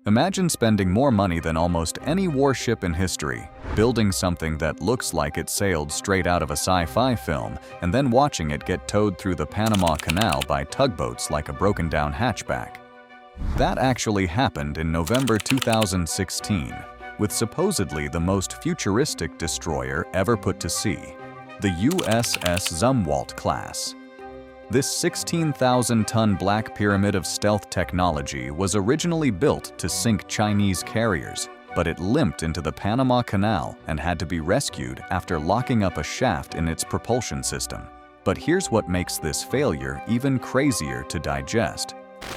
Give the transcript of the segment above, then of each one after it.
Imagine spending more money than almost any warship in history, building something that looks like it sailed straight out of a sci-fi film, and then watching it get towed through the Panama Canal by tugboats like a broken-down hatchback. That actually happened in November 2016, with supposedly the most futuristic destroyer ever put to sea, the USS Zumwalt class. This 16,000-ton black pyramid of stealth technology was originally built to sink Chinese carriers, but it limped into the Panama Canal and had to be rescued after locking up a shaft in its propulsion system. But here's what makes this failure even crazier to digest.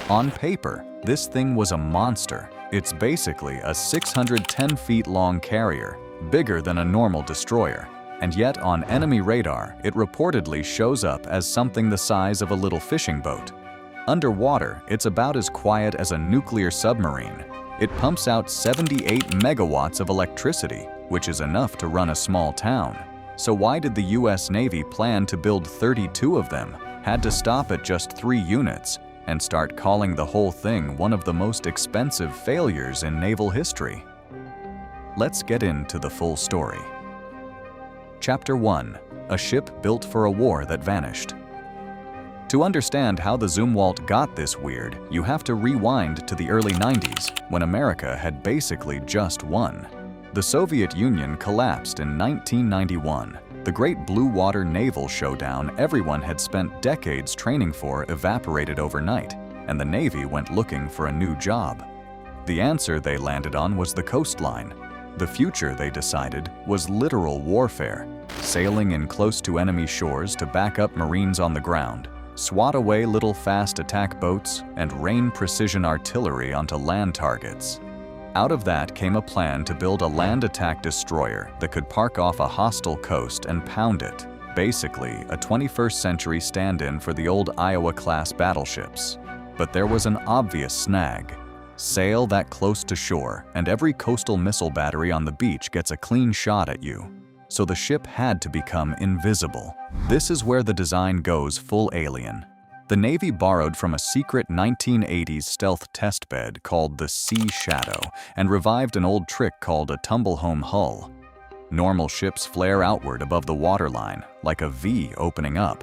On paper, this thing was a monster. It's basically a 610 feet long carrier, bigger than a normal destroyer. And yet on enemy radar, it reportedly shows up as something the size of a little fishing boat. Underwater, it's about as quiet as a nuclear submarine. It pumps out 78 megawatts of electricity, which is enough to run a small town. So why did the US Navy plan to build 32 of them, had to stop at just 3 units, and start calling the whole thing one of the most expensive failures in naval history? Let's get into the full story. Chapter 1. A ship built for a war that vanished. To understand how the Zumwalt got this weird, you have to rewind to the early 90s, when America had basically just won. The Soviet Union collapsed in 1991. The Great Blue Water Naval Showdown everyone had spent decades training for evaporated overnight, and the Navy went looking for a new job. The answer they landed on was the coastline. The future, they decided, was literal warfare, sailing in close to enemy shores to back up Marines on the ground, swat away little fast attack boats, and rain precision artillery onto land targets. Out of that came a plan to build a land attack destroyer that could park off a hostile coast and pound it, basically a 21st century stand-in for the old Iowa-class battleships. But there was an obvious snag. Sail that close to shore, and every coastal missile battery on the beach gets a clean shot at you. So the ship had to become invisible. This is where the design goes full alien. The Navy borrowed from a secret 1980s stealth testbed called the Sea Shadow and revived an old trick called a tumble-home hull. Normal ships flare outward above the waterline, like a V opening up.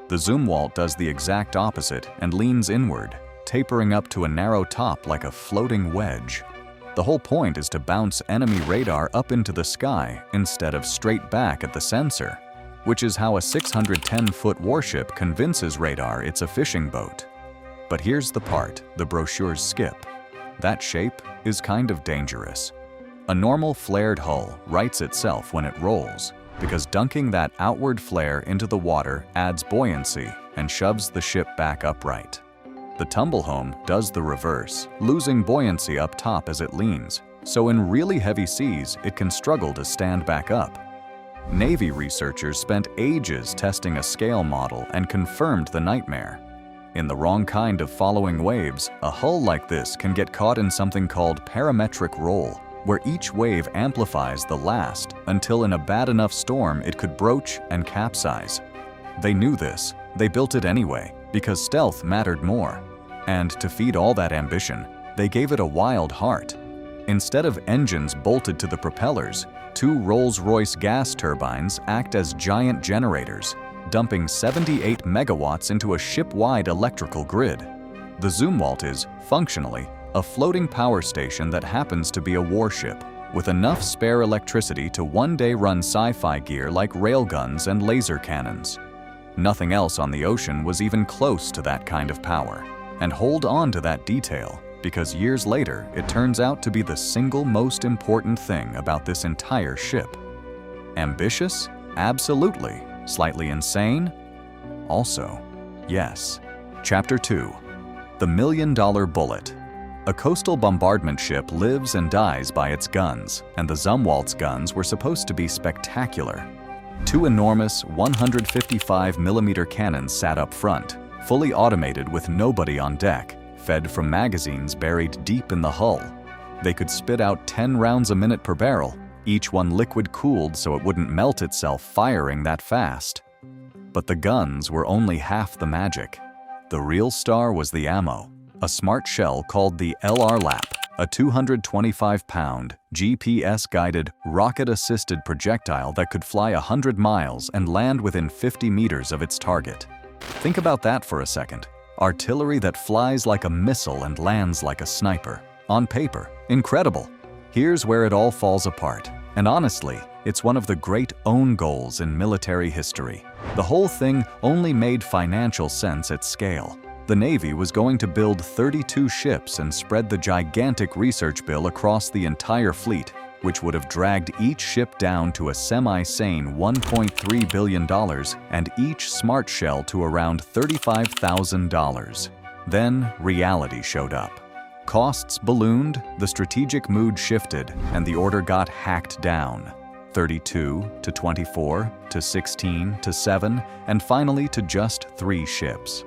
The Zumwalt does the exact opposite and leans inward, tapering up to a narrow top like a floating wedge. The whole point is to bounce enemy radar up into the sky instead of straight back at the sensor, which is how a 610-foot warship convinces radar it's a fishing boat. But here's the part the brochures skip. That shape is kind of dangerous. A normal flared hull rights itself when it rolls, because dunking that outward flare into the water adds buoyancy and shoves the ship back upright. The tumble-home does the reverse, losing buoyancy up top as it leans, so in really heavy seas it can struggle to stand back up. Navy researchers spent ages testing a scale model and confirmed the nightmare. In the wrong kind of following waves, a hull like this can get caught in something called parametric roll, where each wave amplifies the last until in a bad enough storm it could broach and capsize. They knew this. They built it anyway, because stealth mattered more. And to feed all that ambition, they gave it a wild heart. Instead of engines bolted to the propellers, 2 Rolls-Royce gas turbines act as giant generators, dumping 78 megawatts into a ship-wide electrical grid. The Zumwalt is, functionally, a floating power station that happens to be a warship, with enough spare electricity to one day run sci-fi gear like railguns and laser cannons. Nothing else on the ocean was even close to that kind of power. And hold on to that detail, because years later it turns out to be the single most important thing about this entire ship. Ambitious? Absolutely. Slightly insane? Also, yes. Chapter 2. The $1 Million Bullet. A coastal bombardment ship lives and dies by its guns, and the Zumwalt's guns were supposed to be spectacular. 2 enormous 155mm cannons sat up front, fully automated with nobody on deck, fed from magazines buried deep in the hull. They could spit out 10 rounds a minute per barrel, each one liquid-cooled so it wouldn't melt itself firing that fast. But the guns were only half the magic. The real star was the ammo, a smart shell called the LR-LAP, a 225-pound, GPS-guided, rocket-assisted projectile that could fly 100 miles and land within 50 meters of its target. Think about that for a second. Artillery that flies like a missile and lands like a sniper. On paper, incredible. Here's where it all falls apart. And honestly, it's one of the great own goals in military history. The whole thing only made financial sense at scale. The Navy was going to build 32 ships and spread the gigantic research bill across the entire fleet, which would have dragged each ship down to a semi-sane $1.3 billion and each smart shell to around $35,000. Then reality showed up. Costs ballooned, the strategic mood shifted, and the order got hacked down. 32 to 24 to 16 to 7, and finally to just 3 ships.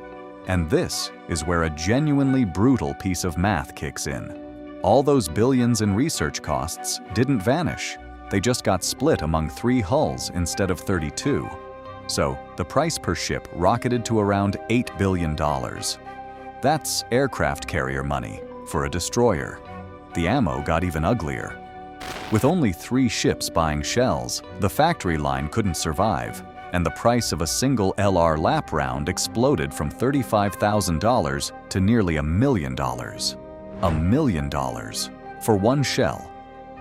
And this is where a genuinely brutal piece of math kicks in. All those billions in research costs didn't vanish. They just got split among 3 hulls instead of 32. So the price per ship rocketed to around $8 billion. That's aircraft carrier money for a destroyer. The ammo got even uglier. With only 3 ships buying shells, the factory line couldn't survive, and the price of a single LR lap round exploded from $35,000 to nearly $1 million. $1 million for one shell.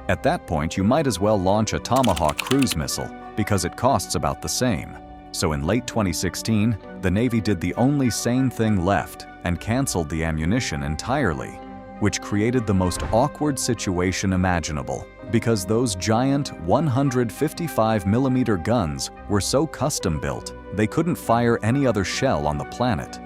At that point, you might as well launch a Tomahawk cruise missile because it costs about the same. So in late 2016, the Navy did the only sane thing left and canceled the ammunition entirely, which created the most awkward situation imaginable because those giant 155mm guns were so custom-built they couldn't fire any other shell on the planet.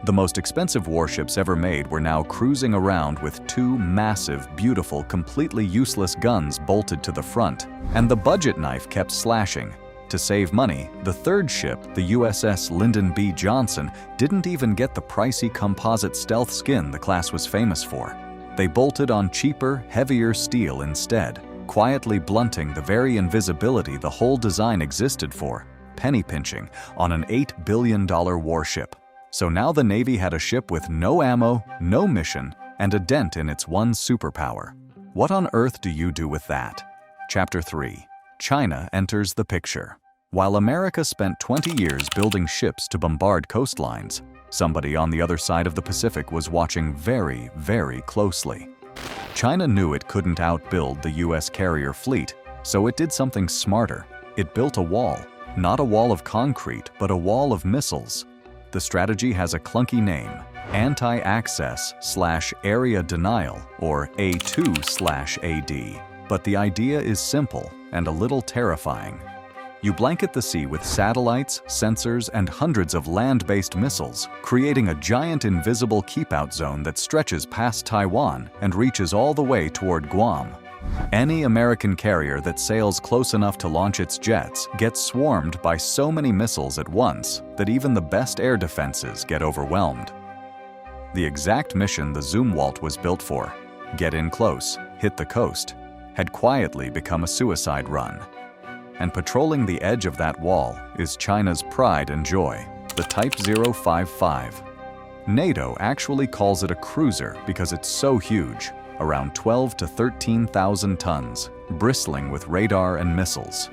The most expensive warships ever made were now cruising around with 2 massive, beautiful, completely useless guns bolted to the front, and the budget knife kept slashing. To save money, the 3rd ship, the USS Lyndon B. Johnson, didn't even get the pricey composite stealth skin the class was famous for. They bolted on cheaper, heavier steel instead, quietly blunting the very invisibility the whole design existed for, penny pinching on an $8 billion warship. So now the Navy had a ship with no ammo, no mission, and a dent in its one superpower. What on earth do you do with that? Chapter 3. China enters the picture. While America spent 20 years building ships to bombard coastlines, somebody on the other side of the Pacific was watching very, very closely. China knew it couldn't outbuild the US carrier fleet, so it did something smarter. It built a wall, not a wall of concrete, but a wall of missiles. The strategy has a clunky name, Anti-Access/Area Denial, or A2/AD. But the idea is simple and a little terrifying. You blanket the sea with satellites, sensors, and hundreds of land-based missiles, creating a giant invisible keep-out zone that stretches past Taiwan and reaches all the way toward Guam. Any American carrier that sails close enough to launch its jets gets swarmed by so many missiles at once that even the best air defenses get overwhelmed. The exact mission the Zumwalt was built for, get in close, hit the coast, had quietly become a suicide run. And patrolling the edge of that wall is China's pride and joy, the Type 055. NATO actually calls it a cruiser because it's so huge, around 12 to 13,000 tons, bristling with radar and missiles.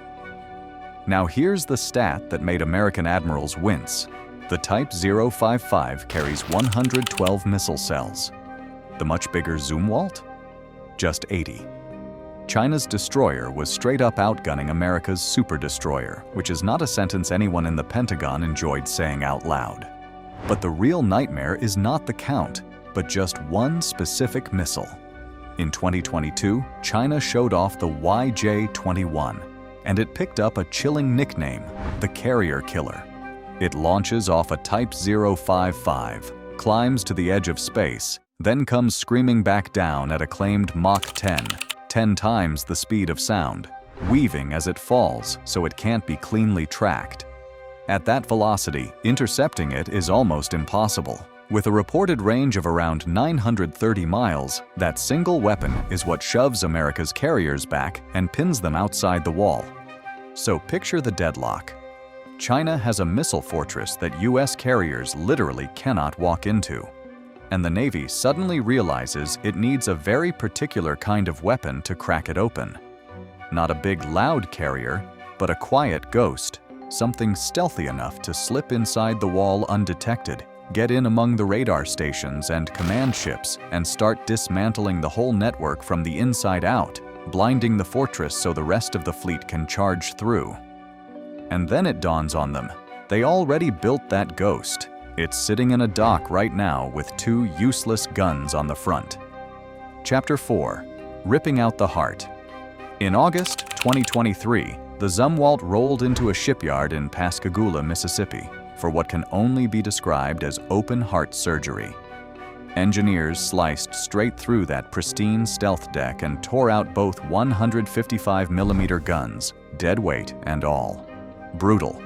Now here's the stat that made American admirals wince. The Type 055 carries 112 missile cells. The much bigger Zumwalt? Just 80. China's destroyer was straight-up outgunning America's super destroyer, which is not a sentence anyone in the Pentagon enjoyed saying out loud. But the real nightmare is not the count, but just one specific missile. In 2022, China showed off the YJ-21, and it picked up a chilling nickname, the Carrier Killer. It launches off a Type 055, climbs to the edge of space, then comes screaming back down at a claimed Mach 10, 10 times the speed of sound, weaving as it falls so it can't be cleanly tracked. At that velocity, intercepting it is almost impossible. With a reported range of around 930 miles, that single weapon is what shoves America's carriers back and pins them outside the wall. So picture the deadlock. China has a missile fortress that US carriers literally cannot walk into. and the Navy suddenly realizes it needs a very particular kind of weapon to crack it open. Not a big, loud carrier, but a quiet ghost, something stealthy enough to slip inside the wall undetected, get in among the radar stations and command ships, and start dismantling the whole network from the inside out, blinding the fortress so the rest of the fleet can charge through. And then it dawns on them. They already built that ghost. It's sitting in a dock right now with 2 useless guns on the front. Chapter 4. Ripping Out the Heart. In August 2023, the Zumwalt rolled into a shipyard in Pascagoula, Mississippi, for what can only be described as open heart surgery. Engineers sliced straight through that pristine stealth deck and tore out both 155mm guns, dead weight and all. Brutal.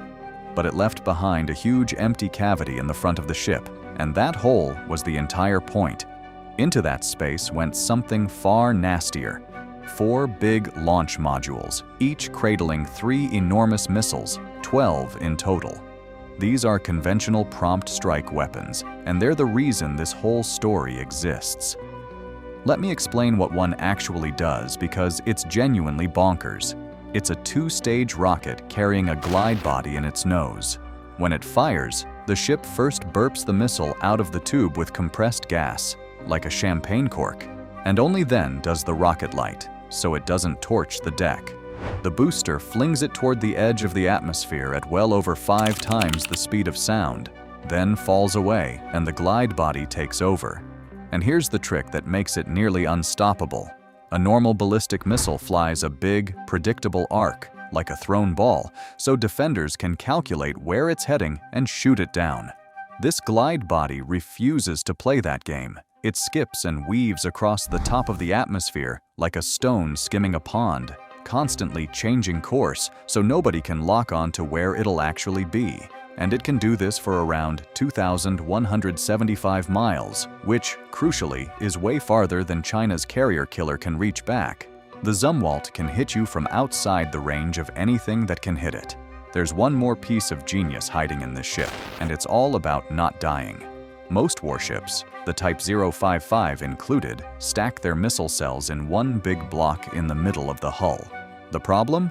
But it left behind a huge empty cavity in the front of the ship, and that hole was the entire point. Into that space went something far nastier. 4 big launch modules, each cradling 3 enormous missiles, 12 in total. These are conventional prompt strike weapons, and they're the reason this whole story exists. Let me explain what one actually does, because it's genuinely bonkers. It's a 2-stage rocket carrying a glide body in its nose. When it fires, the ship first burps the missile out of the tube with compressed gas, like a champagne cork, and only then does the rocket light, so it doesn't torch the deck. The booster flings it toward the edge of the atmosphere at well over 5 times the speed of sound, then falls away and the glide body takes over. And here's the trick that makes it nearly unstoppable. A normal ballistic missile flies a big, predictable arc, like a thrown ball, so defenders can calculate where it's heading and shoot it down. This glide body refuses to play that game. It skips and weaves across the top of the atmosphere like a stone skimming a pond, constantly changing course so nobody can lock on to where it'll actually be. And it can do this for around 2,175 miles, which, crucially, is way farther than China's carrier killer can reach back. The Zumwalt can hit you from outside the range of anything that can hit it. There's one more piece of genius hiding in this ship, and it's all about not dying. Most warships, the Type 055 included, stack their missile cells in one big block in the middle of the hull. The problem?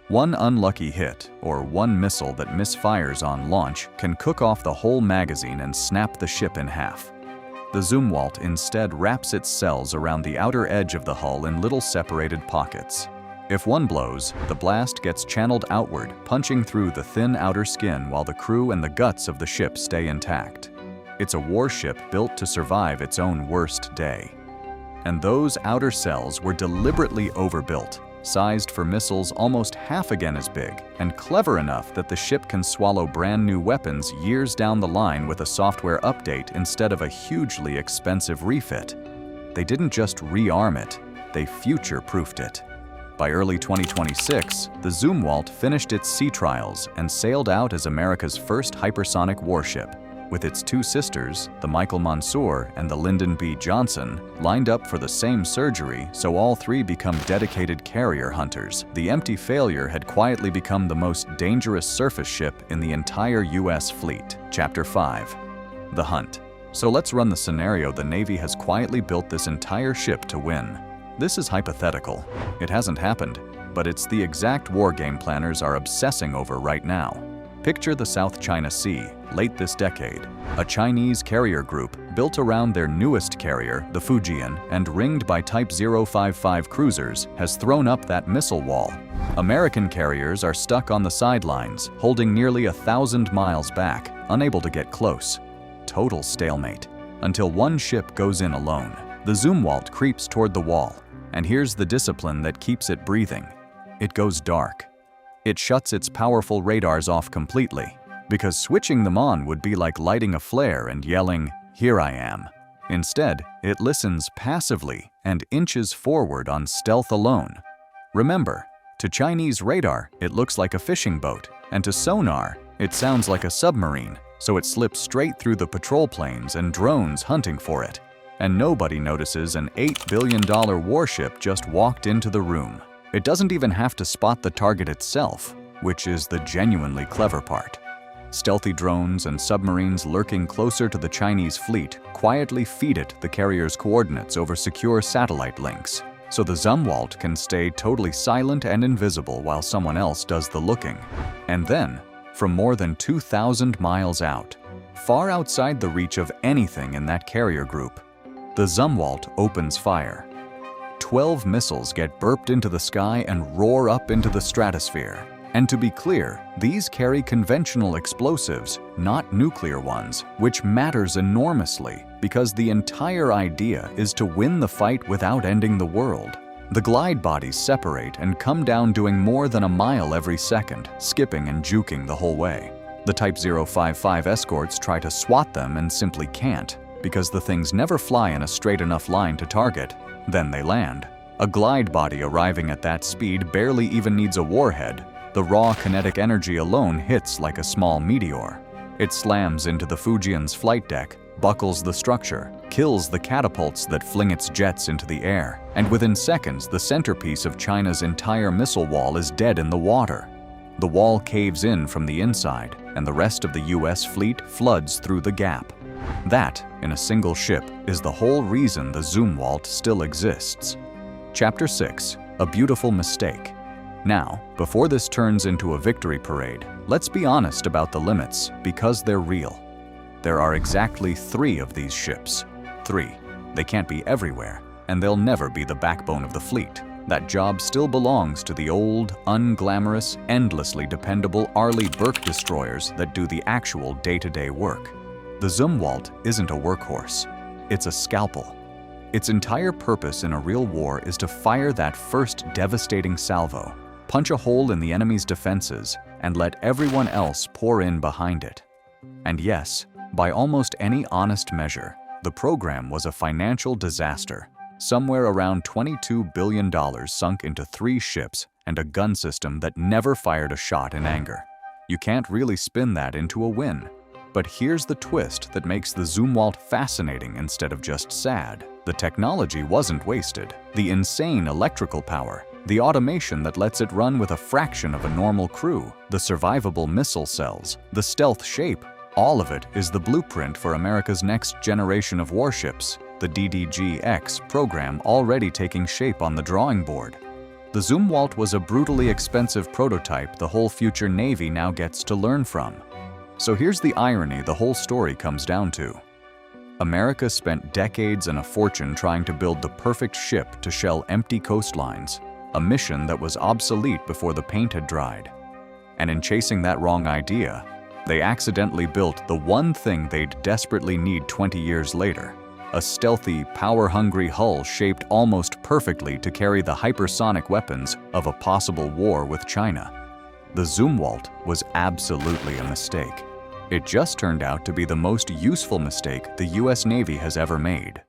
One unlucky hit, or one missile that misfires on launch, can cook off the whole magazine and snap the ship in half. The Zumwalt instead wraps its cells around the outer edge of the hull in little separated pockets. If one blows, the blast gets channeled outward, punching through the thin outer skin while the crew and the guts of the ship stay intact. It's a warship built to survive its own worst day. And those outer cells were deliberately overbuilt, sized for missiles almost half again as big, and clever enough that the ship can swallow brand new weapons years down the line with a software update instead of a hugely expensive refit. They didn't just rearm it, they future-proofed it. By early 2026, the Zumwalt finished its sea trials and sailed out as America's first hypersonic warship, with its 2 sisters, the Michael Mansour and the Lyndon B. Johnson, lined up for the same surgery, so all 3 become dedicated carrier hunters. The empty failure had quietly become the most dangerous surface ship in the entire U.S. fleet. Chapter 5. The Hunt. So let's run the scenario the Navy has quietly built this entire ship to win. This is hypothetical. It hasn't happened, but it's the exact war game planners are obsessing over right now. Picture the South China Sea, late this decade. A Chinese carrier group built around their newest carrier, the Fujian, and ringed by Type 055 cruisers, has thrown up that missile wall. American carriers are stuck on the sidelines, holding nearly 1,000 miles back, unable to get close. Total stalemate. Until one ship goes in alone. The Zumwalt creeps toward the wall, and here's the discipline that keeps it breathing. It goes dark. It shuts its powerful radars off completely, because switching them on would be like lighting a flare and yelling, "Here I am." Instead, it listens passively and inches forward on stealth alone. Remember, to Chinese radar, it looks like a fishing boat, and to sonar, it sounds like a submarine, so it slips straight through the patrol planes and drones hunting for it. And nobody notices an $8 billion warship just walked into the room. It doesn't even have to spot the target itself, which is the genuinely clever part. Stealthy drones and submarines lurking closer to the Chinese fleet quietly feed it the carrier's coordinates over secure satellite links, so the Zumwalt can stay totally silent and invisible while someone else does the looking. And then, from more than 2,000 miles out, far outside the reach of anything in that carrier group, the Zumwalt opens fire. 12 missiles get burped into the sky and roar up into the stratosphere. And to be clear, these carry conventional explosives, not nuclear ones, which matters enormously because the entire idea is to win the fight without ending the world. The glide bodies separate and come down doing more than a mile every second, skipping and juking the whole way. The Type 055 escorts try to swat them and simply can't, because the things never fly in a straight enough line to target. Then they land. A glide body arriving at that speed barely even needs a warhead. The raw kinetic energy alone hits like a small meteor. It slams into the Fujian's flight deck, buckles the structure, kills the catapults that fling its jets into the air, and within seconds the centerpiece of China's entire missile wall is dead in the water. The wall caves in from the inside, and the rest of the US fleet floods through the gap. That, in a single ship, is the whole reason the Zumwalt still exists. Chapter 6: A Beautiful Mistake. Now, before this turns into a victory parade, let's be honest about the limits, because they're real. There are exactly 3 of these ships. 3. They can't be everywhere, and they'll never be the backbone of the fleet. That job still belongs to the old, unglamorous, endlessly dependable Arleigh Burke destroyers that do the actual day-to-day work. The Zumwalt isn't a workhorse. It's a scalpel. Its entire purpose in a real war is to fire that first devastating salvo, punch a hole in the enemy's defenses, and let everyone else pour in behind it. And yes, by almost any honest measure, the program was a financial disaster. Somewhere around $22 billion sunk into 3 ships and a gun system that never fired a shot in anger. You can't really spin that into a win. But here's the twist that makes the Zumwalt fascinating instead of just sad. The technology wasn't wasted. The insane electrical power, the automation that lets it run with a fraction of a normal crew, the survivable missile cells, the stealth shape, all of it is the blueprint for America's next generation of warships, the DDG-X program already taking shape on the drawing board. The Zumwalt was a brutally expensive prototype the whole future Navy now gets to learn from. So here's the irony the whole story comes down to. America spent decades and a fortune trying to build the perfect ship to shell empty coastlines, a mission that was obsolete before the paint had dried. And in chasing that wrong idea, they accidentally built the one thing they'd desperately need 20 years later, a stealthy, power-hungry hull shaped almost perfectly to carry the hypersonic weapons of a possible war with China. The Zumwalt was absolutely a mistake. It just turned out to be the most useful mistake the US Navy has ever made.